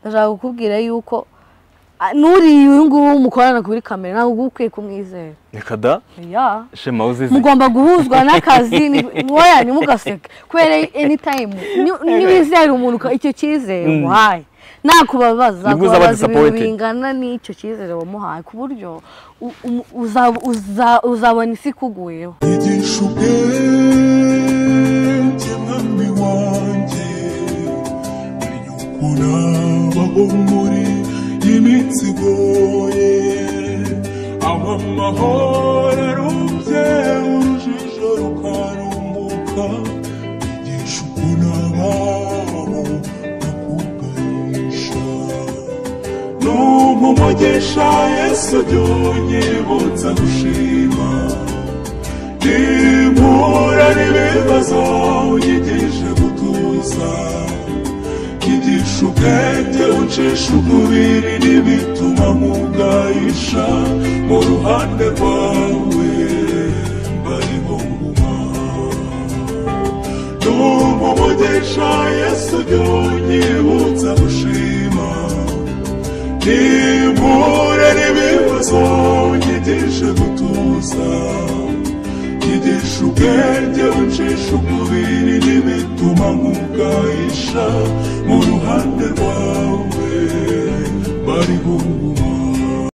ndashaka kukubwira yuko nuri uyu nguyu mukorana kuri kamera ntabwo ukwiye kumwizera reka da ya shema uzizi mugomba guhuzwa n'akazi woya ntimugaseke kubera anytime niwizera umuntu icyo cyizere wahaye nakubabaza kubabaza ibintu bingana n'icyo cyizere wamuhaye ku buryo uzabona isi kuguyeho igisha ubwenge mwami wanjye menya uko nabaho muri iminsi igoye aho amahoro arubye urujijo rukarumbuka igisha uko nabaho nakuganisha n'umugisha Yesu jya unyibutsa gushima nimpura n'ibibazo unyigishe gutuza kigisha ubwenge uncisha ukubiri n'ibituma nkugayisha mu ruhande rwawe mbariho nguma n'umugisha Yesu jya unyibutsa gushima nimpura n'ibibazo unyigishe gutuza kigisha ubwenge uncisha ukubiri n'ibituma nkugayisha